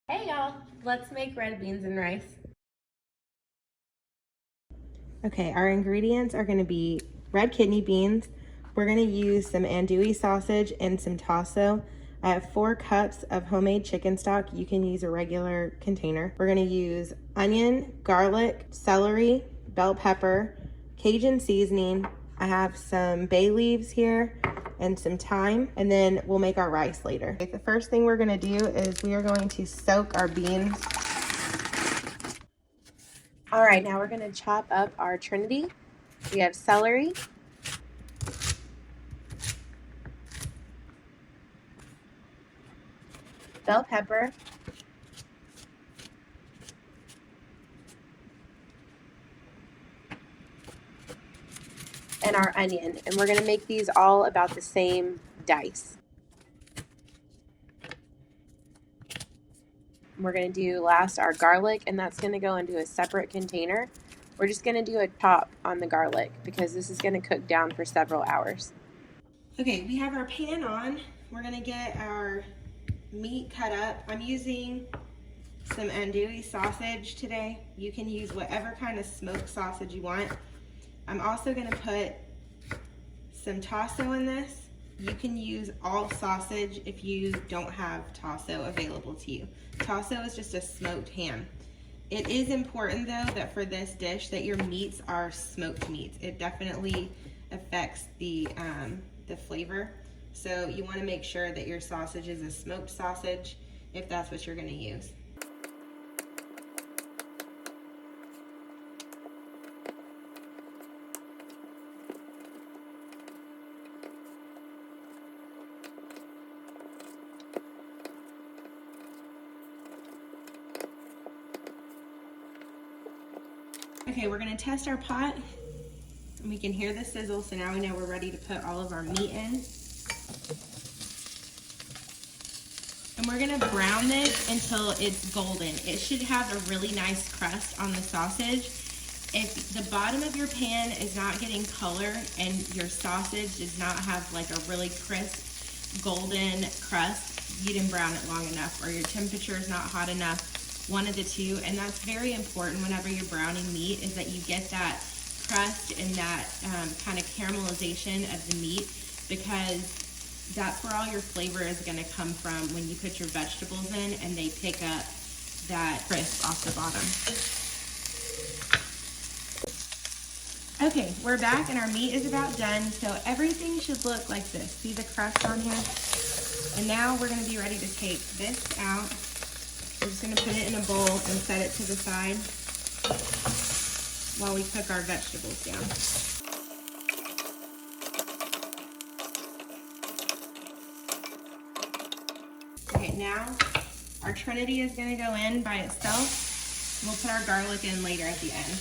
Hey y'all, let's make red beans and rice. Okay, our ingredients are gonna be red kidney beans. We're gonna use some andouille sausage and some tasso. I have 4 cups of homemade chicken stock. You can use a regular container. We're gonna use onion, garlic, celery, bell pepper, Cajun seasoning. I have some bay leaves here and some thyme, and then we'll make our rice later. Okay, the first thing we're gonna do is we are going to soak our beans. All right, now we're gonna chop up our trinity. We have celery, bell pepper, and our onion. And we're gonna make these all about the same dice. We're gonna do last our garlic, and that's gonna go into a separate container. We're just gonna do a chop on the garlic because this is gonna cook down for several hours. Okay, we have our pan on. We're gonna get our meat cut up. I'm using some andouille sausage today. You can use whatever kind of smoked sausage you want. I'm also gonna put some tasso in this. You can use all sausage if you don't have tasso available to you. Tasso is just a smoked ham. It is important though that for this dish that your meats are smoked meats. It definitely affects the flavor. So you wanna make sure that your sausage is a smoked sausage if that's what you're gonna use. Okay, we're gonna test our pot. And we can hear the sizzle, so now we know we're ready to put all of our meat in. And we're gonna brown this until it's golden. It should have a really nice crust on the sausage. If the bottom of your pan is not getting color and your sausage does not have like a really crisp golden crust, you didn't brown it long enough, or your temperature is not hot enough. One of the two, and that's very important whenever you're browning meat, is that you get that crust and that kind of caramelization of the meat, because that's where all your flavor is going to come from when you put your vegetables in and they pick up that crisp off the bottom. Okay, we're back and our meat is about done, so everything should look like this. See the crust on here? And now we're going to be ready to take this out. We're just gonna put it in a bowl and set it to the side while we cook our vegetables down. Okay, now our trinity is gonna go in by itself. We'll put our garlic in later at the end.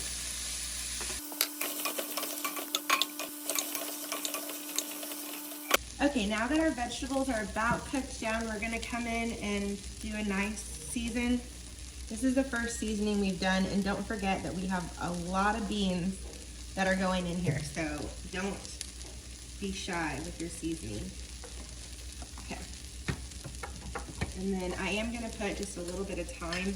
Okay, now that our vegetables are about cooked down, we're gonna come in and do a nice season. This is the first seasoning we've done, and don't forget that we have a lot of beans that are going in here, so don't be shy with your seasoning. Okay. And then I am gonna put just a little bit of thyme.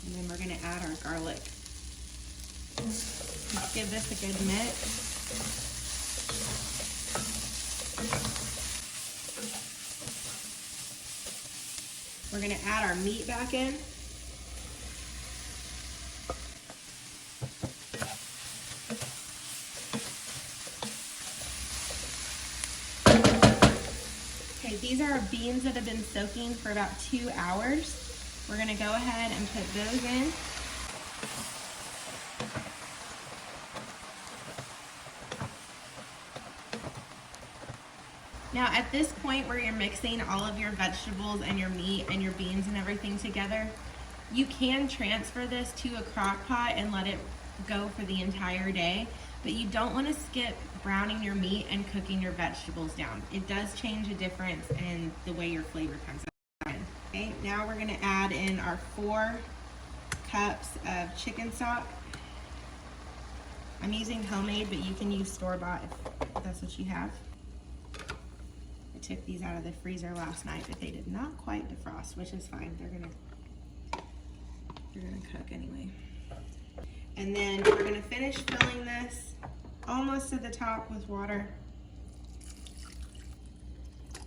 And then we're gonna add our garlic. Let's give this a good mix. We're gonna add our meat back in. Okay, these are our beans that have been soaking for about 2 hours. We're gonna go ahead and put those in. Now at this point where you're mixing all of your vegetables and your meat and your beans and everything together, you can transfer this to a crock pot and let it go for the entire day, but you don't want to skip browning your meat and cooking your vegetables down. It does change a difference in the way your flavor comes out. Okay, now we're going to add in our 4 cups of chicken stock. I'm using homemade, but you can use store-bought if that's what you have. took these out of the freezer last night, but they did not quite defrost, which is fine. They're gonna cook anyway. And then we're gonna finish filling this almost to the top with water.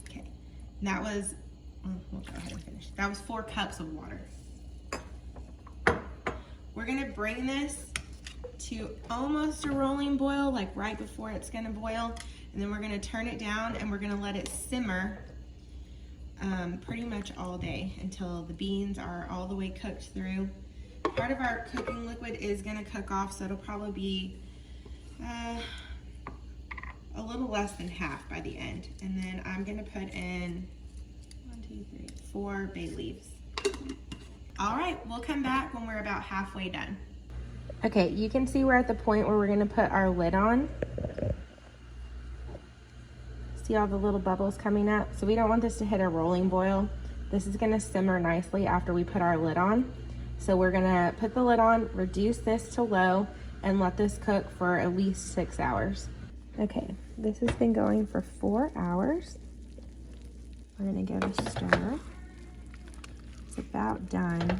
Okay, and that was, we'll go ahead and finish. That was 4 cups of water. We're gonna bring this to almost a rolling boil, like right before it's gonna boil. And then we're gonna turn it down and we're gonna let it simmer pretty much all day until the beans are all the way cooked through. Part of our cooking liquid is gonna cook off, so it'll probably be a little less than half by the end. And then I'm gonna put in 4 bay leaves. All right, we'll come back when we're about halfway done. Okay, you can see we're at the point where we're gonna put our lid on. See all the little bubbles coming up? So we don't want this to hit a rolling boil. This is gonna simmer nicely after we put our lid on. So we're gonna put the lid on, reduce this to low, and let this cook for at least 6 hours. Okay, this has been going for 4 hours. We're gonna give it a stir. It's about done.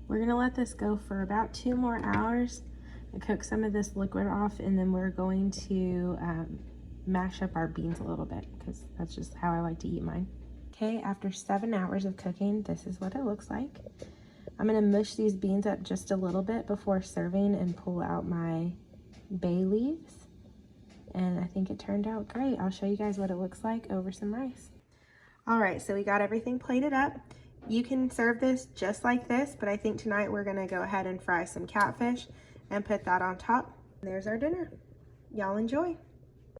We're gonna let this go for about 2 more hours and cook some of this liquid off, and then we're going to mash up our beans a little bit because that's just how I like to eat mine. Okay, after 7 hours of cooking, this is what it looks like. I'm gonna mush these beans up just a little bit before serving and pull out my bay leaves. And I think it turned out great. I'll show you guys what it looks like over some rice. All right, so we got everything plated up. You can serve this just like this, but I think tonight we're gonna go ahead and fry some catfish and put that on top. There's our dinner. Y'all enjoy.